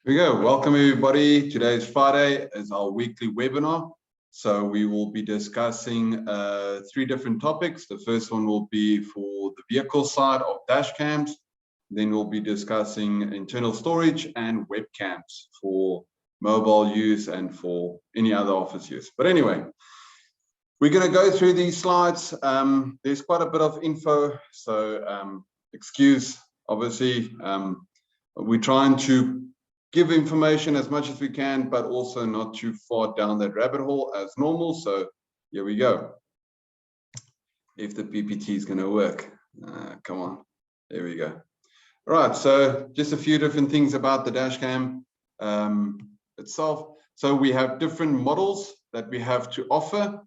Here we go. Welcome everybody. Today is Friday, is our weekly webinar. So we will be discussing three different topics. The first one will be for the vehicle side of dash cams. Then we'll be discussing internal storage and webcams for mobile use and for any other office use. But anyway, we're going to go through these slides. There's quite a bit of info, so excuse, obviously. We're trying to give information as much as we can, but also not too far down that rabbit hole as normal. So here we go. If the PPT is going to work, come on, there we go. All right, so just a few different things about the dashcam itself. So we have different models that we have to offer.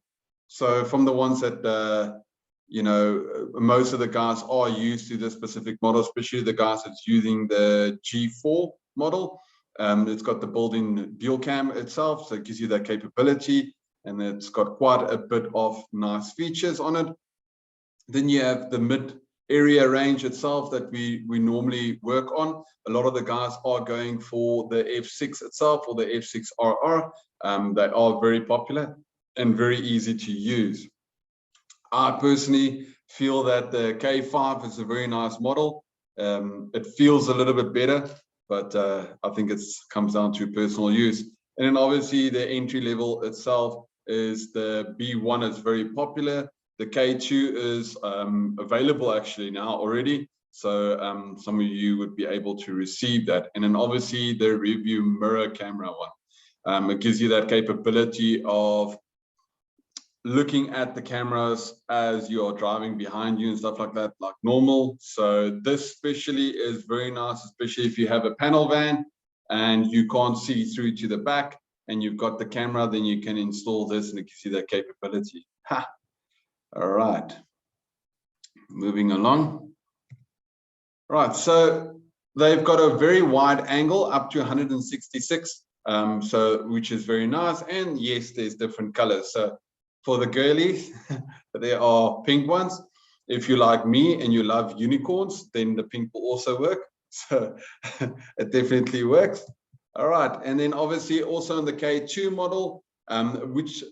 So from the ones that you know, most of the guys are used to this specific model, especially the guys that's using the G4 model. It's got the built-in dual cam itself, so it gives you that capability, and it's got quite a bit of nice features on it. Then you have the mid-area range itself that we normally work on. A lot of the guys are going for the F6 itself or the F6RR. They are very popular and very easy to use. I personally feel that the K5 is a very nice model. It feels a little bit better, but I think it comes down to personal use. And then obviously the entry level itself is the B1 is very popular. The K2 is available actually now already. So some of you would be able to receive that. And then obviously the review mirror camera one. It gives you that capability of looking at the cameras as you're driving behind you and stuff like that, like normal. So this especially is very nice, especially if you have a panel van and you can't see through to the back and you've got the camera, then you can install this and it gives you that capability. Ha! All right, moving along. Right, so they've got a very wide angle up to 166, so which is very nice. And yes, there's different colors. So for the girlies, there are pink ones. If you like me and you love unicorns, then the pink will also work. So it definitely works. All right, and then obviously also in the K2 model, which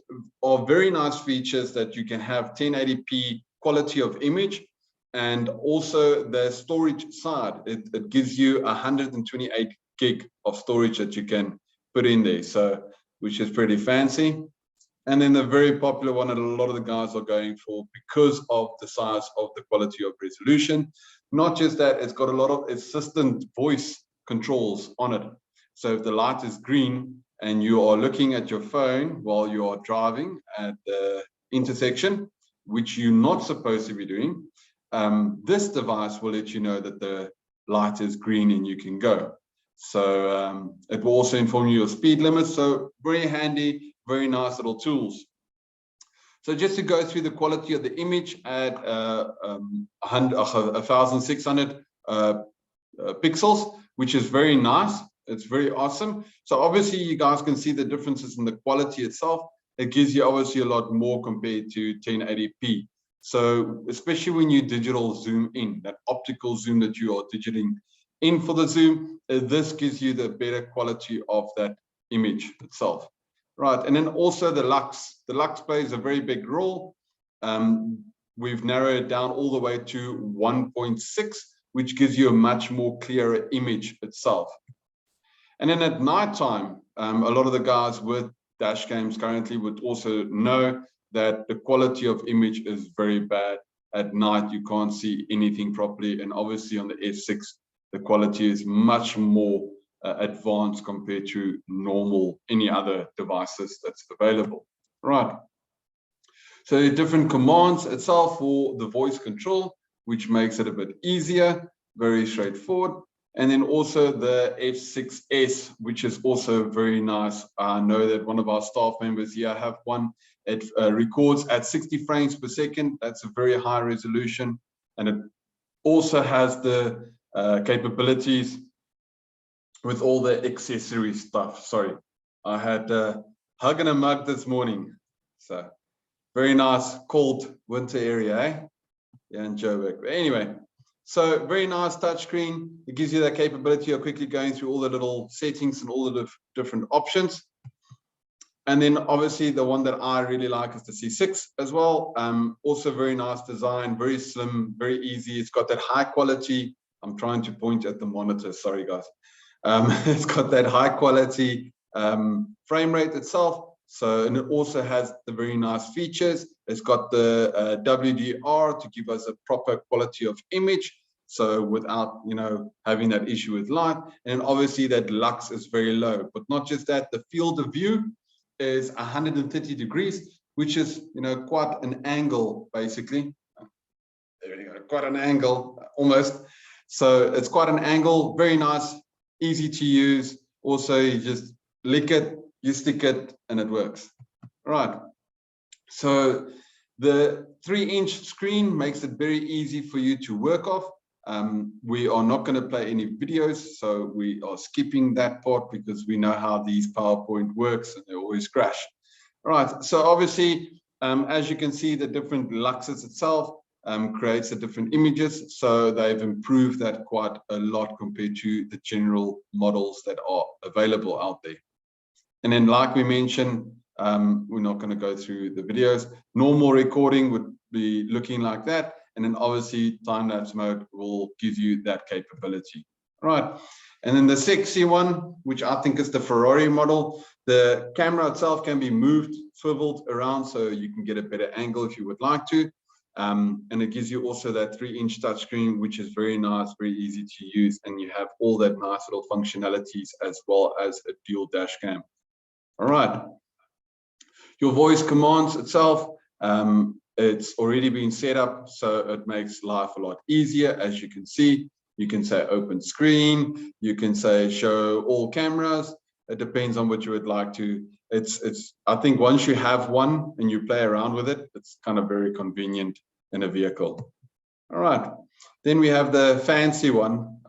are very nice features that you can have 1080p quality of image, and also the storage side. It gives you 128 gig of storage that you can put in there, so which is pretty fancy. And then the very popular one that a lot of the guys are going for because of the size of the quality of resolution. Not just that, it's got a lot of assistant voice controls on it. So if the light is green and you are looking at your phone while you are driving at the intersection, which you're not supposed to be doing, this device will let you know that the light is green and you can go. So it will also inform you your speed limits. So very handy, very nice little tools. So just to go through the quality of the image at 1600 pixels, which is very nice. It's very awesome. So obviously you guys can see the differences in the quality itself. It gives you obviously a lot more compared to 1080p. So especially when you digital zoom in, that optical zoom that you are digitaling in for the zoom, this gives you the better quality of that image itself. Right, and then also the lux. The lux plays a very big role. We've narrowed it down all the way to 1.6, which gives you a much more clearer image itself. And then at nighttime, a lot of the guys with dash cams currently would also know that the quality of image is very bad. At night, you can't see anything properly. And obviously on the F6, the quality is much more advanced compared to normal any other devices that's available. Right, so the different commands itself for the voice control, which makes it a bit easier, very straightforward. And then also the F6S, which is also very nice. I know that one of our staff members here have one. It records at 60 frames per second. That's a very high resolution, and it also has the capabilities with all the accessory stuff. Sorry, I had a hug and a mug this morning. So very nice, cold winter area, eh? Yeah, in Joburg. But anyway, So very nice touchscreen. It gives you that capability of quickly going through all the little settings and all the different options. And then obviously the one that I really like is the C6 as well. Also very nice design, very slim, very easy. It's got that high quality. I'm trying to point at the monitor, sorry guys. It's got that high quality frame rate itself. So, and it also has the very nice features. It's got the WDR to give us a proper quality of image. So without, you know, having that issue with light. And obviously that lux is very low, but not just that, the field of view is 130 degrees, which is, you know, quite an angle, basically. There you go, quite an angle, almost. So it's quite an angle, very nice, easy to use. Also, you just lick it, you stick it, and it works. All right. So the 3-inch screen makes it very easy for you to work off. We are not going to play any videos, so we are skipping that part because we know how these PowerPoint works and they always crash. All right, so obviously, as you can see, the different luxes itself creates the different images. So they've improved that quite a lot compared to the general models that are available out there. And then, like we mentioned, we're not going to go through the videos. Normal recording would be looking like that. And then obviously time-lapse mode will give you that capability. All right. And then the sexy one, which I think is the Ferrari model, the camera itself can be moved, swiveled around so you can get a better angle if you would like to. And it gives you also that 3-inch touchscreen, which is very nice, very easy to use. And you have all that nice little functionalities as well as a dual dash cam. All right. Your voice commands itself, it's already been set up, so it makes life a lot easier. As you can see, you can say open screen, you can say show all cameras. It depends on what you would like to. I think once you have one and you play around with it, it's kind of very convenient in a vehicle. All right. Then we have the fancy one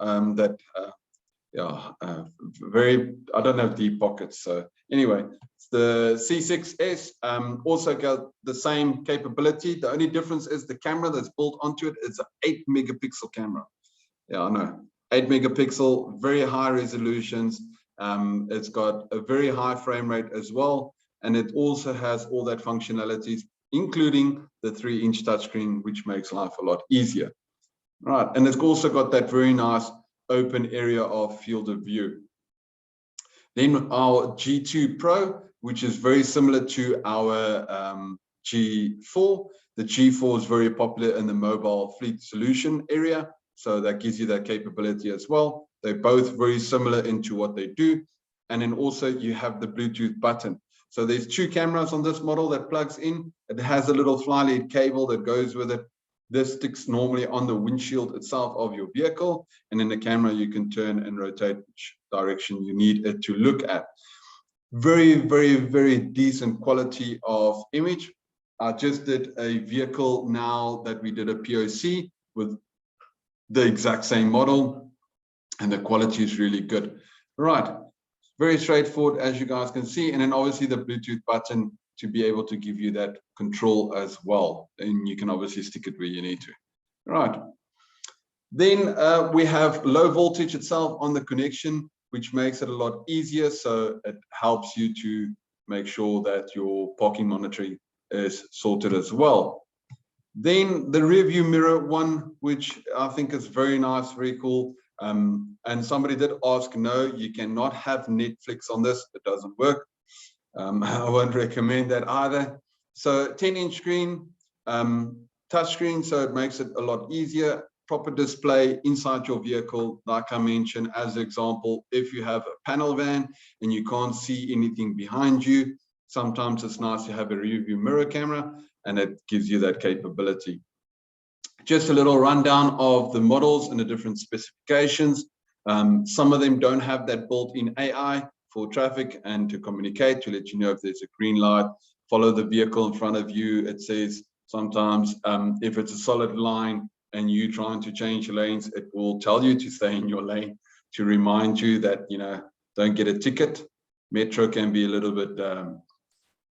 very, I don't have deep pockets. So anyway, the C6S also got the same capability. The only difference is the camera that's built onto it is an 8-megapixel camera. Yeah, I know. 8 megapixel, very high resolutions. It's got a very high frame rate as well. And it also has all that functionalities, including the 3-inch touchscreen, which makes life a lot easier. Right. And it's also got that very nice open area of field of view. Then our G2 Pro, which is very similar to our G4. The G4 is very popular in the mobile fleet solution area. So that gives you that capability as well. They're both very similar into what they do. And then also you have the Bluetooth button. So there's 2 cameras on this model that plugs in. It has a little fly lead cable that goes with it. This sticks normally on the windshield itself of your vehicle. And in the camera, you can turn and rotate which direction you need it to look at. Very, very, very decent quality of image. I just did a vehicle now that we did a POC with the exact same model, and the quality is really good. Right, very straightforward, as you guys can see. And then obviously the Bluetooth button to be able to give you that control as well. And you can obviously stick it where you need to. Right. Then we have low voltage itself on the connection, which makes it a lot easier. So it helps you to make sure that your parking monitoring is sorted as well. Then the rear view mirror one, which I think is very nice, very cool. And somebody did ask, no, you cannot have Netflix on this. It doesn't work. I won't recommend that either. So 10-inch screen, touch screen, so it makes it a lot easier. Proper display inside your vehicle, like I mentioned as an example. If you have a panel van and you can't see anything behind you, sometimes it's nice to have a rear view mirror camera, and it gives you that capability. Just a little rundown of the models and the different specifications. Some of them don't have that built-in AI for traffic and to communicate, to let you know if there's a green light, follow the vehicle in front of you. It says sometimes if it's a solid line and you trying to change lanes, it will tell you to stay in your lane to remind you that, you know, don't get a ticket. Metro can be a little bit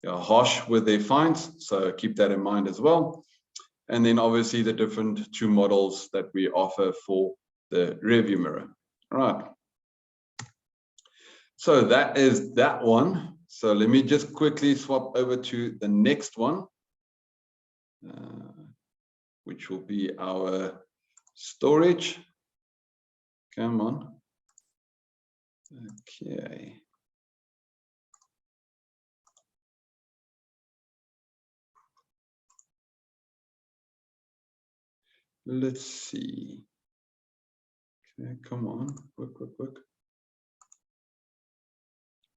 harsh with their fines, so keep that in mind as well. and then obviously the different two models that we offer for the rear view mirror. All right. So that is that one. So let me just quickly swap over to the next one, which will be our storage. Come on. Okay. Let's see. Okay, come on. Work.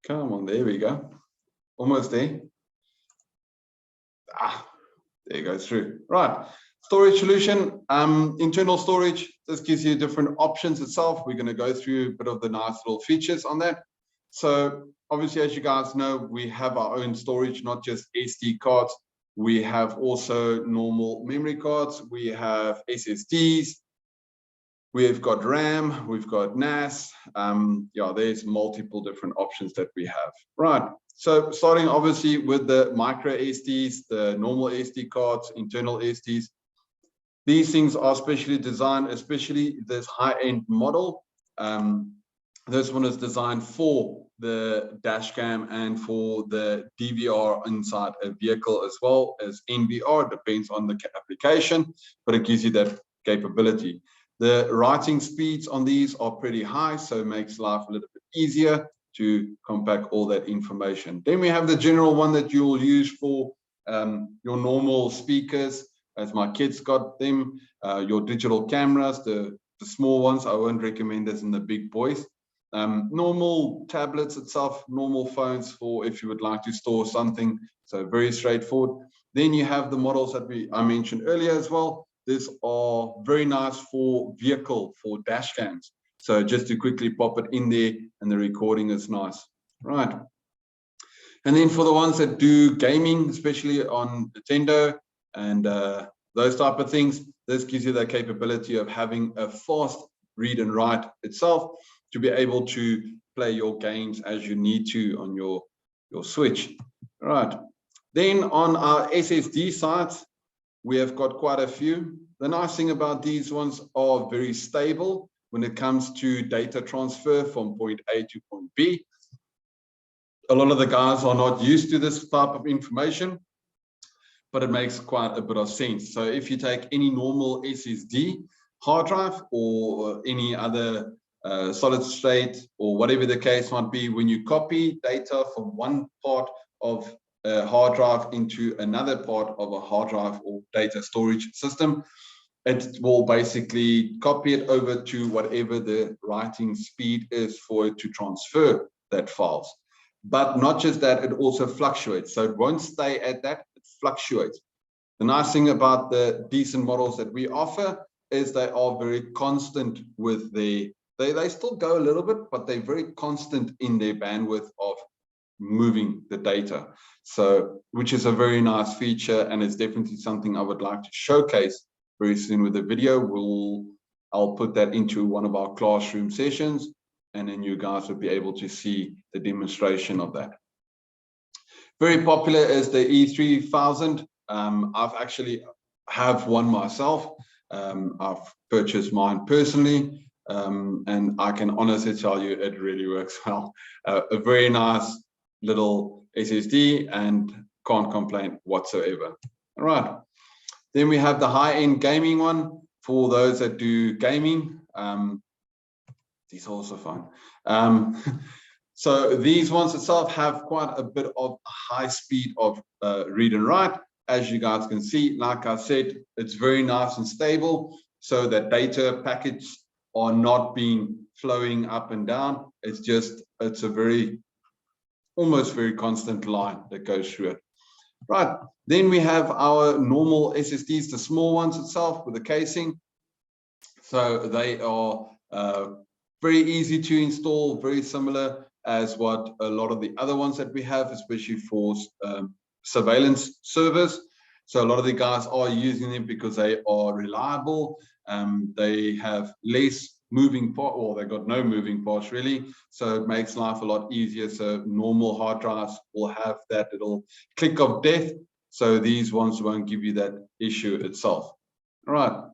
Come on, there we go. Almost there. There you go, through. Right. Storage solution, internal storage. This gives you different options itself. We're going to go through a bit of the nice little features on that. So obviously, as you guys know, we have our own storage, not just SD cards. We have also normal memory cards. We have SSDs. We've got RAM, we've got NAS. Yeah, there's multiple different options that we have. Right. So starting obviously with the micro SDs, the normal SD cards, internal SDs. These things are specially designed, especially this high-end model. This one is designed for the dash cam and for the DVR inside a vehicle, as well as NVR, depends on the application, but it gives you that capability. The writing speeds on these are pretty high, so it makes life a little bit easier to compact all that information. Then we have the general one that you will use for your normal speakers, as my kids got them, your digital cameras, the small ones. I won't recommend this in the big boys. Normal tablets itself, normal phones for if you would like to store something. So very straightforward. Then you have the models that I mentioned earlier as well. These are very nice for vehicle, for dash cams. So just to quickly pop it in there, and the recording is nice. Right. And then for the ones that do gaming, especially on Nintendo and those type of things, this gives you the capability of having a fast read and write itself to be able to play your games as you need to on your Switch. All right. Then on our SSD side, we have got quite a few. The nice thing about these ones are very stable when it comes to data transfer from point A to point B. A lot of the guys are not used to this type of information, but it makes quite a bit of sense. So if you take any normal SSD hard drive or any other solid state or whatever the case might be, when you copy data from one part of a hard drive into another part of a hard drive or data storage system, it will basically copy it over to whatever the writing speed is for it to transfer that files. But not just that, it also fluctuates. So it won't stay at that, it fluctuates. The nice thing about the decent models that we offer is they are very constant with they still go a little bit, but they're very constant in their bandwidth of moving the data. So, which is a very nice feature, and it's definitely something I would like to showcase very soon with the video. I'll put that into one of our classroom sessions, and then you guys will be able to see the demonstration of that. Very popular is the E3000. I've actually have one myself. I've purchased mine personally, and I can honestly tell you it really works well. A very nice little SSD, and can't complain whatsoever. All right. Then we have the high-end gaming one for those that do gaming. These are also fun. So these ones itself have quite a bit of high speed of read and write. As you guys can see, like I said, it's very nice and stable, so that data packets are not being flowing up and down. It's a almost very constant line that goes through it. Right, then we have our normal SSDs, the small ones itself with the casing. So they are very easy to install, very similar as what a lot of the other ones that we have, especially for surveillance servers. So a lot of the guys are using them because they are reliable. They have less moving part, or they got no moving parts really, so it makes life a lot easier. So normal hard drives will have that little click of death, So these ones won't give you that issue itself. All right.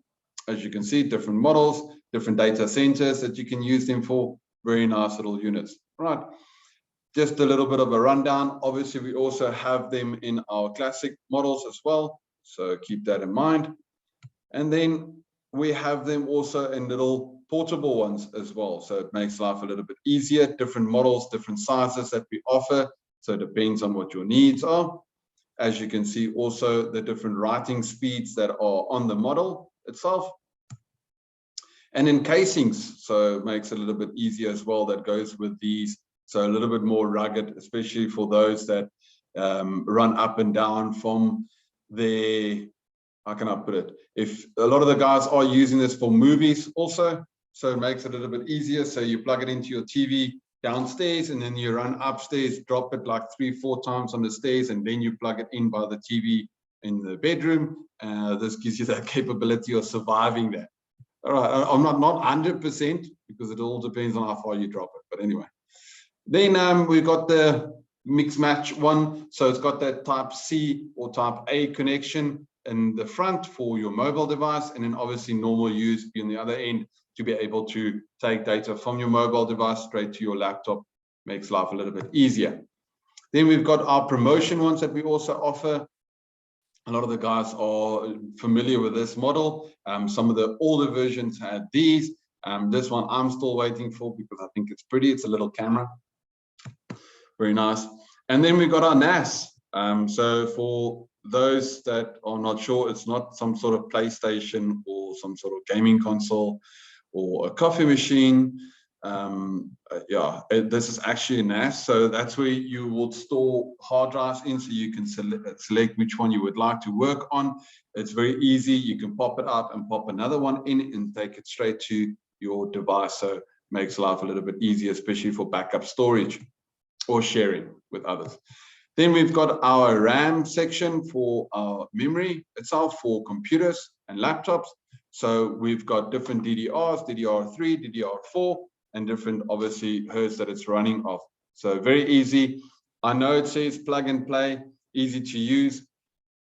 As you can see, different models, different data centers that you can use them for. Very nice little units. All right. Just a little bit of a rundown. Obviously, we also have them in our classic models as well. So keep that in mind. And then we have them also in little portable ones as well. So it makes life a little bit easier. Different models, different sizes that we offer. So it depends on what your needs are. As you can see, also the different writing speeds that are on the model itself. And in casings, so it makes it a little bit easier as well. That goes with these. So a little bit more rugged, especially for those that run up and down from their, how can I put it? If a lot of the guys are using this for movies also, so it makes it a little bit easier. So you plug it into your TV downstairs and then you run upstairs, drop it like 3-4 times on the stairs, and then you plug it in by the TV in the bedroom. This gives you that capability of surviving that. All right, I'm not 100% because it all depends on how far you drop it. But anyway, then we've got the mix match one. So it's got that type C or type A connection in the front for your mobile device, and then obviously normal USB on the other end to be able to take data from your mobile device straight to your laptop. Makes life a little bit easier. Then we've got our promotion ones that we also offer. A lot of the guys are familiar with this model. Some of the older versions had these. This one I'm still waiting for because I think it's pretty. It's a little camera. Very nice. And then we've got our NAS. So for those that are not sure, it's not some sort of PlayStation or some sort of gaming console or a coffee machine. This is actually a NAS. So that's where you will store hard drives in, so you can select which one you would like to work on. It's very easy. You can pop it up and pop another one in and take it straight to your device. So it makes life a little bit easier, especially for backup storage or sharing with others. Then we've got our RAM section for our memory itself for computers and laptops. So we've got different DDRs, DDR3, DDR4, and different, obviously, hertz that it's running off. So very easy. I know it says plug and play, easy to use.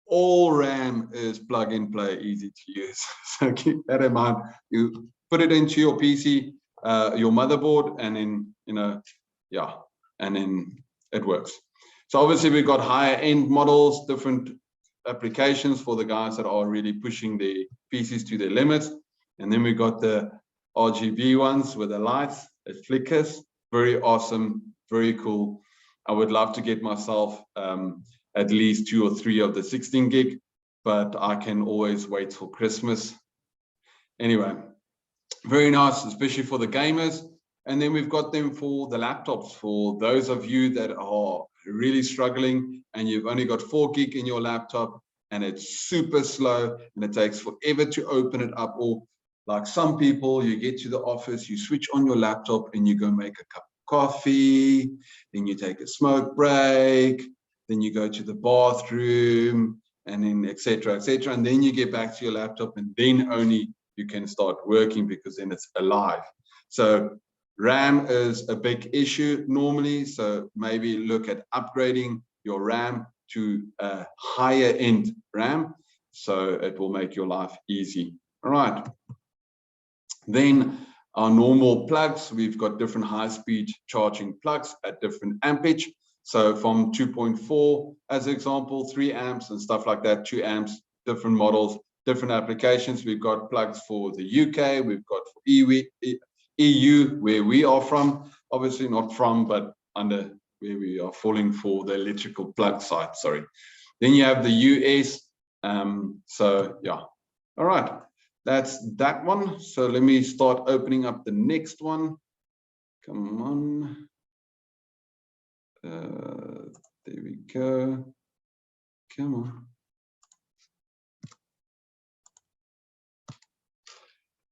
All RAM is plug and play, easy to use. So keep that in mind. You put it into your PC, your motherboard, and then, and then it works. So obviously we've got higher end models, different applications for the guys that are really pushing the PCs to their limits. And then we've got the RGB ones with the lights, it flickers. Very awesome, very cool. I would love to get myself at least 2 or 3 of the 16 gig, but I can always wait for Christmas. Anyway, very nice, especially for the gamers. And then we've got them for the laptops, for those of you that are really struggling and you've only got 4 gig in your laptop and it's super slow and it takes forever to open it up. Or like some people, you get to the office, you switch on your laptop and you go make a cup of coffee, then you take a smoke break, then you go to the bathroom, and then etc. And then you get back to your laptop and then only you can start working because then it's alive. So RAM is a big issue normally, so maybe look at upgrading your RAM to a higher end RAM, so it will make your life easy. All right. Then our normal plugs, we've got different high-speed charging plugs at different ampage. So from 2.4 as an example, 3 amps and stuff like that, 2 amps, different models, different applications. We've got plugs for the UK, we've got for EU, where we are from, obviously not from, but under where we are falling for the electrical plug side, sorry. Then you have the US, so yeah. All right, that's that one. So let me start opening up the next one. Come on. There we go. Come on.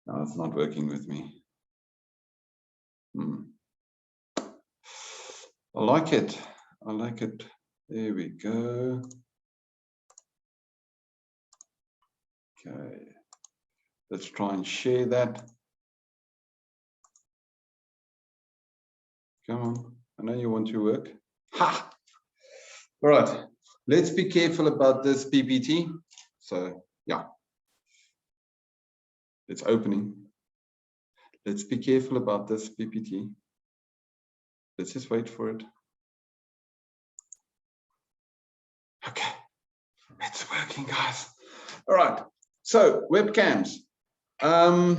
No, it's not working with me. I like it. I like it. There we go. Okay. Let's try and share that. Come on. I know you want to work. Ha! All right. Let's be careful about this PPT. So yeah, it's opening. Let's be careful about this PPT. Let's just wait for it. Okay, it's working, guys. All right, so webcams. A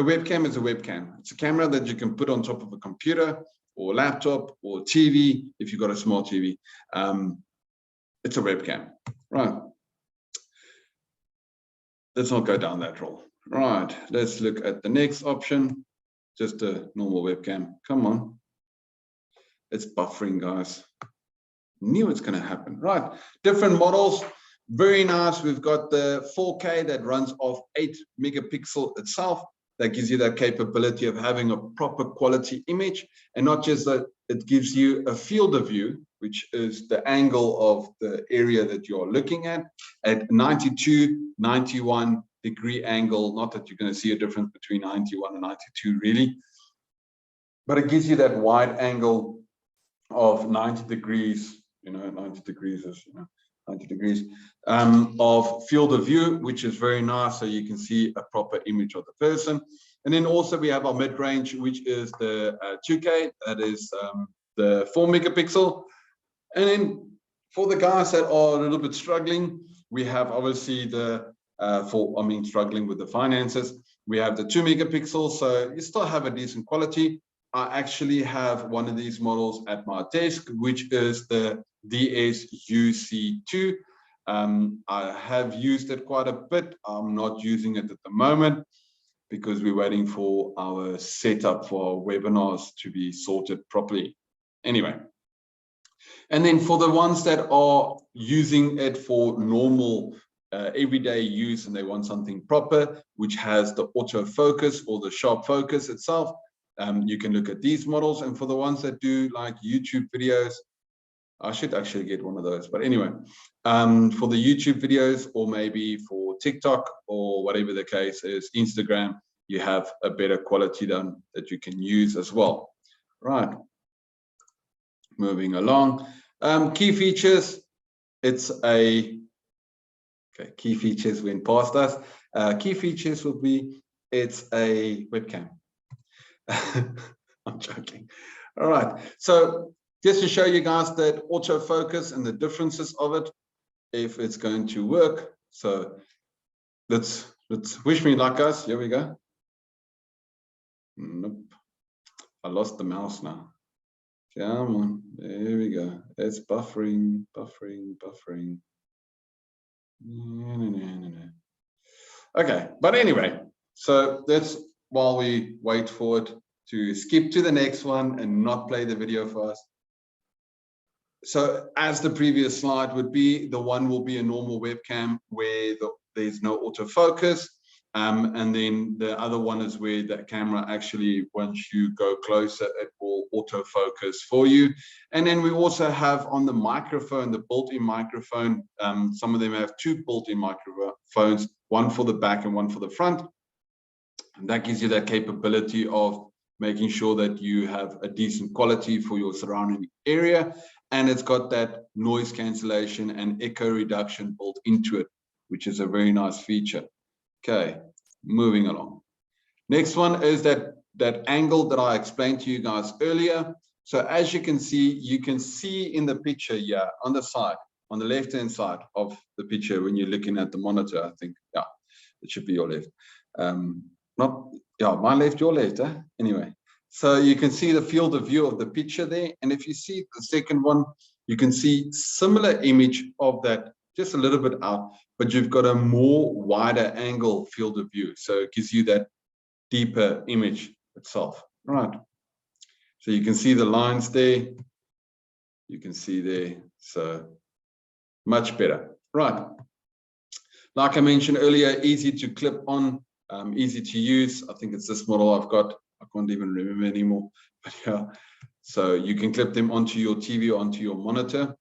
webcam is a webcam. It's a camera that you can put on top of a computer or laptop or TV if you've got a small TV. It's a webcam, right? Let's not go down that road. Right, let's look at the next option. Just a normal webcam. Come on. It's buffering, guys. Knew it's going to happen. Right, different models. Very nice. We've got the 4K that runs off 8 megapixel itself. That gives you that capability of having a proper quality image, and not just that, it gives you a field of view, which is the angle of the area that you're looking at 92, 91 degree angle. Not that you're going to see a difference between 91 and 92 really, but it gives you that wide angle of 90 degrees, 90 degrees is, 90 degrees of field of view, which is very nice. So you can see a proper image of the person. And then also we have our mid-range, which is the 2K, that is the 4 megapixel. And then for the guys that are a little bit struggling, we have obviously the, struggling with the finances, we have the 2 megapixels. So you still have a decent quality. I actually have one of these models at my desk, which is the DS-UC2. I have used it quite a bit. I'm not using it at the moment because we're waiting for our setup for our webinars to be sorted properly. Anyway, and then for the ones that are using it for normal everyday use and they want something proper, which has the autofocus or the sharp focus itself, you can look at these models. And for the ones that do like YouTube videos, I should actually get one of those. But anyway, for the YouTube videos, or maybe for TikTok or whatever the case is, Instagram, you have a better quality done that you can use as well. Right. Moving along. Key features. It's a, okay, key features went past us. Key features will be, it's a webcam. I'm joking. All right. So just to show you guys that autofocus and the differences of it, if it's going to work. So let's wish me luck, guys. Here we go. Nope. I lost the mouse now. Come on. There we go. It's buffering. Okay. But anyway, so that's while we wait for it to skip to the next one and not play the video for us. So as the previous slide would be, the one will be a normal webcam where there's no autofocus. And then the other one is where the camera actually, once you go closer, it will autofocus for you. And then we also have on the microphone, the built-in microphone. Some of them have 2 built-in microphones, one for the back and one for the front. And that gives you that capability of making sure that you have a decent quality for your surrounding area. And it's got that noise cancellation and echo reduction built into it, which is a very nice feature. Okay, moving along. Next one is that angle that I explained to you guys earlier. So as you can see in the picture here on the side, on the left-hand side of the picture when you're looking at the monitor, I think, yeah, it should be your left. My left, your left, eh? Anyway, so you can see the field of view of the picture there. And if you see the second one, you can see similar image of that, just a little bit out, but you've got a more wider angle field of view. So it gives you that deeper image itself, right? So you can see the lines there. You can see there, so much better, right? Like I mentioned earlier, easy to clip on, easy to use. I think it's this model I've got. I can't even remember anymore, but yeah. So you can clip them onto your TV or onto your monitor.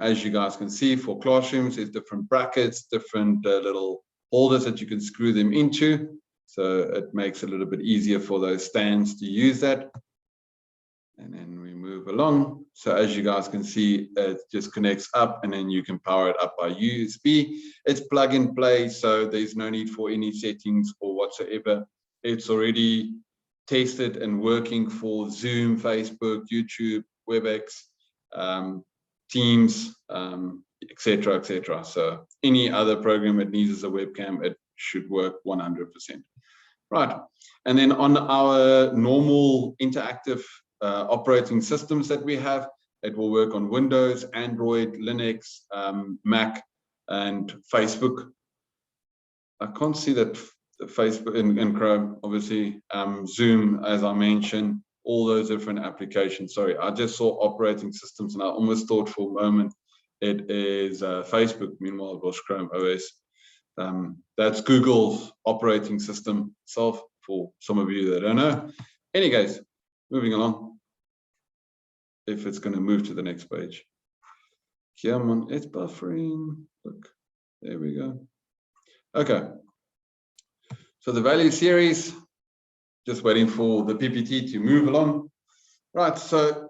As you guys can see, for classrooms, there's different brackets, different little holders that you can screw them into. So it makes it a little bit easier for those stands to use that. And then we move along. So as you guys can see, it just connects up and then you can power it up by USB. It's plug and play, so there's no need for any settings or whatsoever. It's already tested and working for Zoom, Facebook, YouTube, WebEx, Teams, etc., etc. So any other program that needs a webcam, it should work 100%. Right, and then on our normal interactive operating systems that we have, it will work on Windows, Android, Linux, Mac, and Facebook. I can't see that Facebook in Chrome, obviously, Zoom, as I mentioned, all those different applications. Sorry, I just saw operating systems and I almost thought for a moment it is Facebook. Meanwhile, it was Chrome OS. That's Google's operating system itself, for some of you that don't know. Anyways, moving along. If it's going to move to the next page. Come on, it's buffering. Look, there we go. Okay. So the value series, just waiting for the PPT to move along. Right, so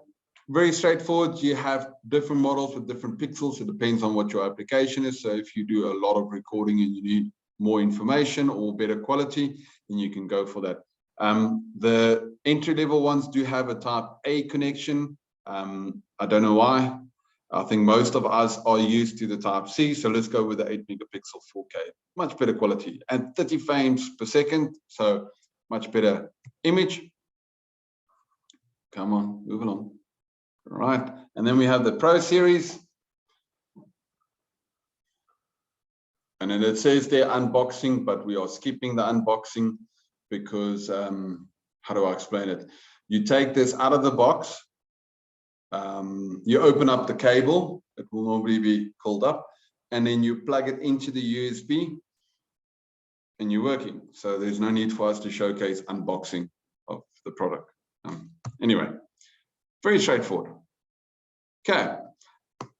very straightforward. You have different models with different pixels. It depends on what your application is. So if you do a lot of recording and you need more information or better quality, then you can go for that. The entry-level ones do have a type A connection. I don't know why. I think most of us are used to the type C. So let's go with the 8 megapixel 4K. Much better quality and 30 frames per second. So much better image. Come on, move along. All right, and then we have the Pro series. And then it says there unboxing, but we are skipping the unboxing because, how do I explain it? You take this out of the box. You open up the cable, it will normally be pulled up, and then you plug it into the USB and you're working. So there's no need for us to showcase unboxing of the product. Anyway, very straightforward. Okay,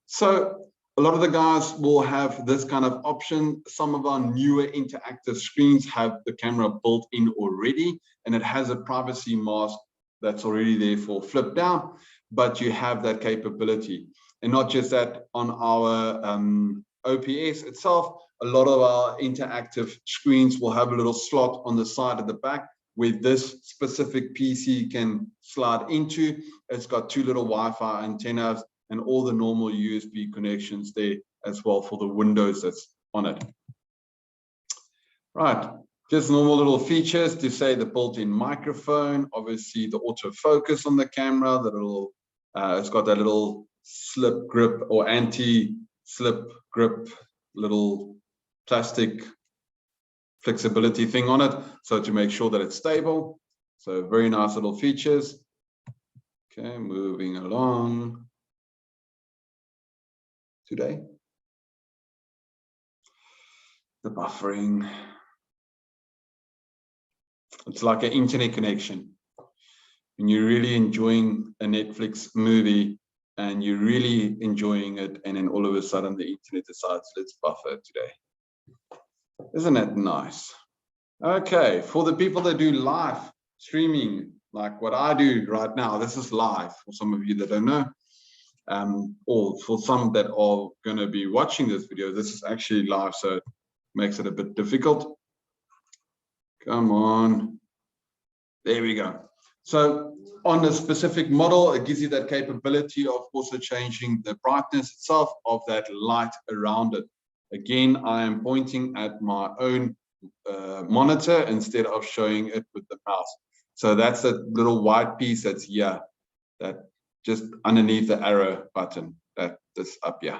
so a lot of the guys will have this kind of option. Some of our newer interactive screens have the camera built in already, and it has a privacy mask that's already there for flip down, but you have that capability. And not just that, on our OPS itself, a lot of our interactive screens will have a little slot on the side of the back where this specific PC can slide into. It's got 2 little Wi-Fi antennas and all the normal USB connections there as well for the Windows that's on it. Right, just normal little features to say the built-in microphone, obviously the autofocus on the camera, the little, it's got that little slip grip or anti-slip grip little plastic flexibility thing on it, so to make sure that it's stable. So very nice little features. Okay, moving along. Today, the buffering. It's like an internet connection. When you're really enjoying a Netflix movie and you're really enjoying it, and then all of a sudden the internet decides, let's buffer today. Isn't that nice? Okay, for the people that do live streaming, like what I do right now, this is live for some of you that don't know. Or for some that are going to be watching this video, this is actually live, so it makes it a bit difficult. Come on. There we go. So on a specific model, it gives you that capability of also changing the brightness itself of that light around it. Again, I am pointing at my own monitor instead of showing it with the mouse. So that's that little white piece that's here, that just underneath the arrow button, that this up here.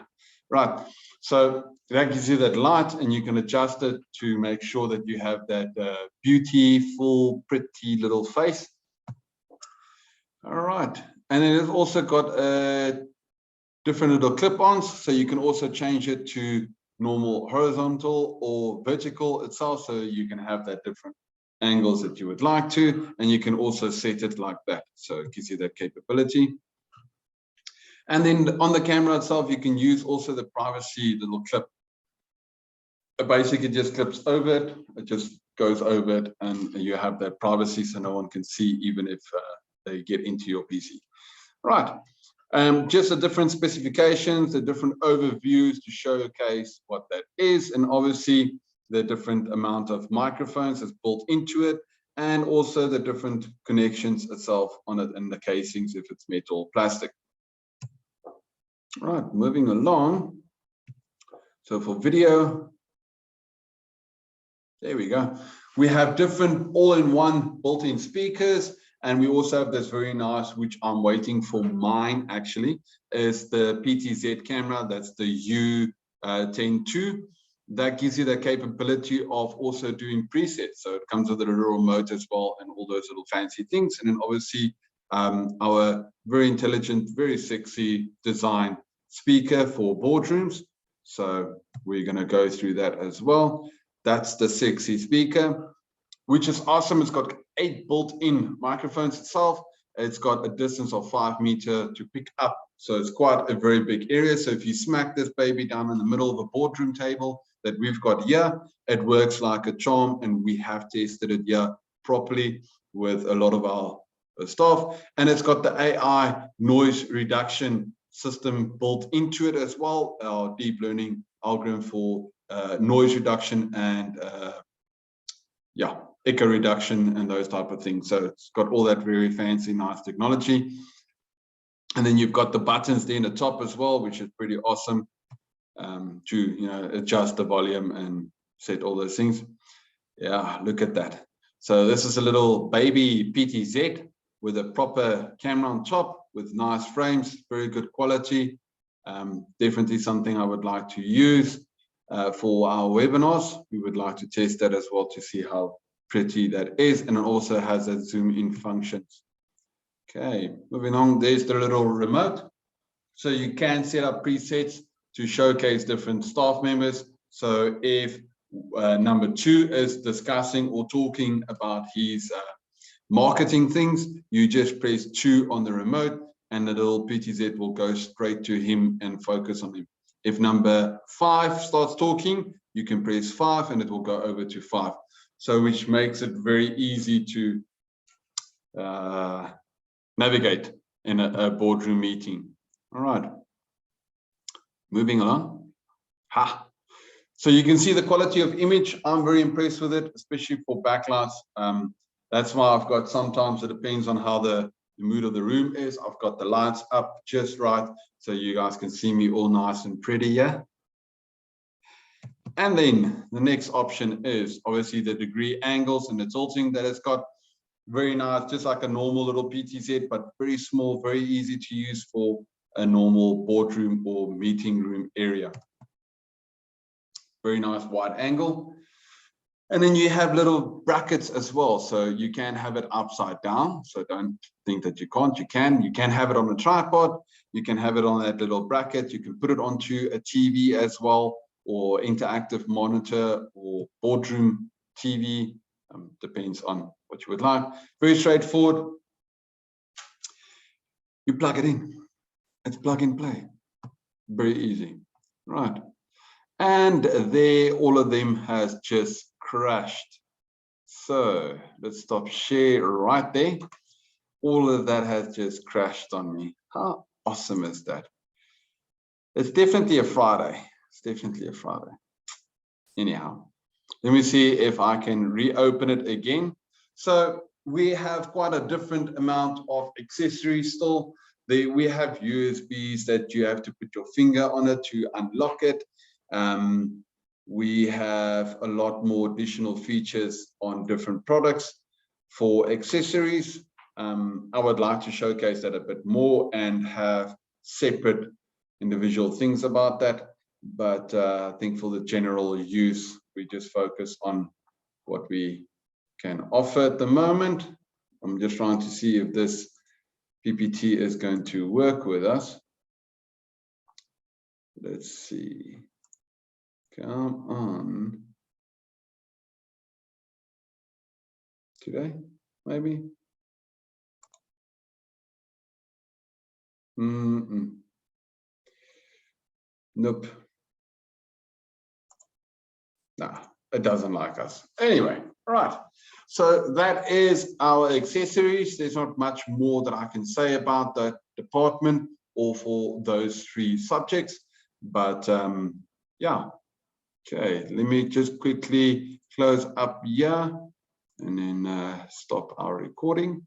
Right, so that gives you that light, and you can adjust it to make sure that you have that beautiful, pretty little face. All right, and then it's also got different little clip-ons, so you can also change it to normal horizontal or vertical itself, so you can have that different angles that you would like to, and you can also set it like that, so it gives you that capability. And then on the camera itself, you can use also the privacy little clip. It basically just clips over it, it just goes over it, and you have that privacy so no one can see even if they get into your PC. Right, Just the different specifications, the different overviews to showcase what that is, and obviously the different amount of microphones that's built into it, and also the different connections itself on it and the casings if it's metal or plastic. Right, moving along. So for video, there we go. We have different all-in-one built-in speakers, and we also have this very nice, which I'm waiting for mine actually, is the PTZ camera. That's the U10 II. That gives you the capability of also doing presets. So it comes with a little remote as well and all those little fancy things. And then obviously our very intelligent, very sexy design speaker for boardrooms. So we're going to go through that as well. That's the sexy speaker, which is awesome. It's got 8 built-in microphones itself. It's got a distance of 5 meters to pick up. So it's quite a very big area. So if you smack this baby down in the middle of a boardroom table that we've got here, it works like a charm. And we have tested it here properly with a lot of our staff. And it's got the AI noise reduction system built into it as well. Our deep learning algorithm for noise reduction and echo reduction and those type of things. So it's got all that very fancy, nice technology. And then you've got the buttons there in the top as well, which is pretty awesome to adjust the volume and set all those things. Yeah, look at that. So this is a little baby PTZ with a proper camera on top with nice frames, very good quality. Definitely something I would like to use for our webinars. We would like to test that as well to see how pretty that is, and it also has a zoom in functions. Okay, moving on, there's the little remote. So you can set up presets to showcase different staff members. So if number 2 is discussing or talking about his marketing things, you just press 2 on the remote and the little PTZ will go straight to him and focus on him. If number 5 starts talking, you can press 5 and it will go over to 5. So which makes it very easy to navigate in a boardroom meeting. All right, moving along. So you can see the quality of image. I'm very impressed with it, especially for backlights. That's why I've got, sometimes it depends on how the mood of the room is. I've got the lights up just right so you guys can see me all nice and pretty, yeah? And then the next option is obviously the degree angles and the tilting that it's got. Very nice, just like a normal little PTZ, but very small, very easy to use for a normal boardroom or meeting room area. Very nice wide angle. And then you have little brackets as well. So you can have it upside down. So don't think that you can't, you can. You can have it on a tripod. You can have it on that little bracket. You can put it onto a TV as well, or interactive monitor or boardroom TV. Depends on what you would like. Very straightforward. You plug it in. It's plug and play. Very easy. Right. And there, all of them has just crashed. So let's stop share right there. All of that has just crashed on me. How awesome is that? It's definitely a Friday. It's definitely a Friday. Anyhow, let me see if I can reopen it again. So we have quite a different amount of accessories still. We have USBs that you have to put your finger on it to unlock it. We have a lot more additional features on different products. For accessories, I would like to showcase that a bit more and have separate individual things about that. But I think for the general use, we just focus on what we can offer at the moment. I'm just trying to see if this PPT is going to work with us. Let's see. Come on. Today, maybe? Nope. Nah, it doesn't like us. Anyway, right. So that is our accessories. There's not much more that I can say about that department. or for those 3 subjects. But yeah, okay, let me just quickly close up here and then stop our recording.